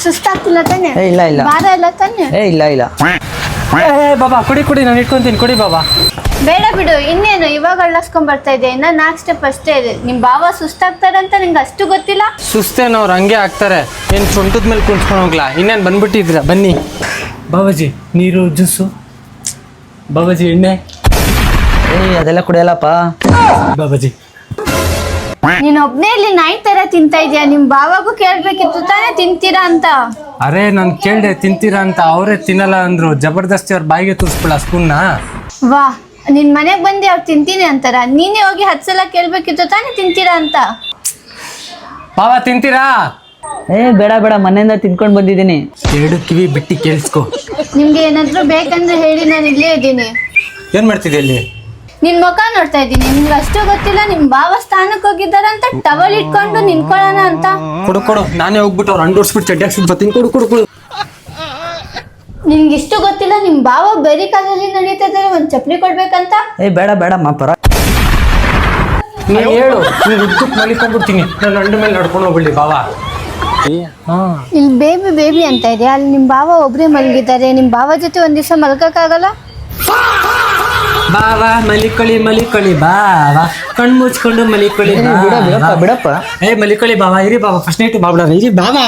ಸುಸ್ತಾಗ್ತಿಲ್ಲ ತಾನೆ? ಇಲ್ಲ ಇಲ್ಲ ಭಾರ ಇಲ್ಲ ತಾನೆ? ಇಲ್ಲ ಇಲ್ಲ ಬಾಬಾ ಕುಡಿ ನಾನು ಇಟ್ಕೊಂತೀನಿ, ಕುಡಿ ಬಾಬಾ. ಬೇಡ ಬಿಡು, ಇನ್ನೇನು ಇವಾಗ ಅಳ್ಳಸ್ಕೊಂಡ್ ಬರ್ತಾ ಇದೆ, ಇನ್ನ 4 ಸ್ಟೆಪ್ ಅಷ್ಟೇ ಇದೆ. ನಿಮ್ ಬಾವ ಸುಸ್ತಾಗ್ತಾರಂತ ನಿಂಗೆ ಅಷ್ಟು ಗೊತ್ತಿಲ್ಲ? ಸುಸ್ತೇನವ್ರು ಹಂಗೆ ಆಗ್ತಾರೆ, ಏನು ಸೊಂಟದ ಮೇಲೆ ಕುಂತ್ಕೊಂಡು ಹೋಗ್ಲಾ? ಇನ್ನೇನು ಬಂದ್ಬಿಟ್ಟಿದ್ರ? ಬನ್ನಿ ಬಾಬಾಜಿ, ನೀರು ಜ್ಯೂಸು, ಬಾಬಾಜಿ ಎಣ್ಣೆ. ಅದೆಲ್ಲ ಕುಡಿಯಲ್ಲಪ್ಪ. ಬಾಬಾಜಿ ನೀನ್ ಒಬ್ನೇ ಇಲ್ಲಿ ನಾಯಿ ತರ ತಿಂತಾ ಇದೀಯ, ನಿಮ್ ಬಾವಾಗೂ ಕೇಳ್ಬೇಕಿತ್ತು ತಾನೇ ತಿಂತೀರಾ ಅಂತ. ಅರೆ ನಾನು ಕೇಳ್ದೆ ತಿಂತೀರಾ ಅಂತ, ಅವರೇ ತಿನ್ನಲ್ಲ ಅಂದ್ರು. ಜಬರ್ದಸ್ತಿ ಅವ್ರ ಬಾಯಿಗೆ ತೋರಿಸ್ಬಿಡ ಸ್ಪೂನ್ನ. ವಾ, ನಿನ್ ಮನೆಗ್ ಬಂದು ಅವ್ರು ತಿಂತೀನಿ ಅಂತಾರ, ನೀನೇ ಹೋಗಿ 10 ಸಲ ಕೇಳ್ಬೇಕಿತ್ತು ತಾನೇ ತಿಂತೀರಾ ಅಂತ. ಬಾಬಾ ತಿಂತೀರಾ? ಬೇಡ ಬೇಡ, ಮನೆಯಿಂದ ತಿನ್ಕೊಂಡು ಬಂದಿದ್ದೀನಿ. 2 ಕಿವಿ ಬಿಟ್ಟು ಕೇಳಿಸ್ಕೊ. ನಿಮ್ಗೆ ಏನಾದ್ರು ಬೇಕಂದ್ರೆ ಹೇಳಿ, ನಾನು ಇಲ್ಲೇ ಇದ್ದೀನಿ. ಏನ್ ಮಾಡ್ತಿದ್ದೆ ಇಲ್ಲಿ? ನಿನ್ ಮುಖ ನೋಡ್ತಾ ಇದ್ದೀನಿ, ನಿಮ್ಗೆ ಅಷ್ಟು ಗೊತ್ತಿಲ್ಲ ನಿಮ್ ಬಾವ ಸ್ಥಾನಕ್ಕೆ ಹೋಗಿದ್ದಾರಂತ ಟವಲ್ ಇಟ್ಕೊಂಡು ನಿಂತ್ಕೊಳ್ಳೋಣ ಅಂತ. ಕೊಡು, ನಾನೇ ಹೋಗ್ಬಿಟ್ಟು ಅವ್ರು ಅಂಡೋರ್ಸ್ಬಿಟ್ಟು ಚಡ್ಡಿ ಹಾಕ್ಸ್ಬಿಟ್ಟು ಬರ್ತೀನಿ. ಕೊಡು. ನಿನ್ಗೆ ಇಷ್ಟು ಗೊತ್ತಿಲ್ಲ ನಿಮ್ ಬಾವ ಬರೀ ಕಾಲಲ್ಲಿ ನಡೀತಾ ಇದಾರೆ, ಒಂದ್ ಚಪ್ಪಲಿ ಕೊಡ್ಬೇಕಂತ. ಬೇಡ ಬೇಡಮ್ಮ ಪರ. ನೀನು ಹೇಳು, ನೀನು ಉದ್ದಕ್ಕೆ ಮಲಿಕೊಂಡ್ಬಿಡ್ತೀನಿ, ನಾನು ಅಂಡ ಮೇಲೆ ನಡ್ಕೊಂಡು ಹೋಗ್ಬಿಡ್ಲಿ ಬಾವಾ. ಇಲ್ಲಿ ಬೇಬಿ ಅಂತ ಇದೆ, ಅಲ್ಲಿ ನಿಮ್ ಬಾವ ಒಬ್ರೇ ಮಲಗಿದ್ದಾರೆ. ನಿಮ್ ಬಾವ ಜೊತೆ ಒಂದ್ ದಿವಸ ಮಲ್ಕಕ್ಕಾಗಲ್ಲ? ಬಾವಾ ಮಲಿಕೊಳ್ಳಿ ಬಾವಾ, ಕಣ್ಣು ಮುಚ್ಕೊಂಡು ಮಲಿಕೊಳ್ಳಿ ಬಿಡಪ್ಪ. ಮಲಿಕೊಳ್ಳಿ ಬಾವಾ. ಇರಿ ಬಾವಾ, ಫಸ್ಟ್ ನೈಟ್ ಬಾಬಾ ಇರಿ ಬಾವಾ.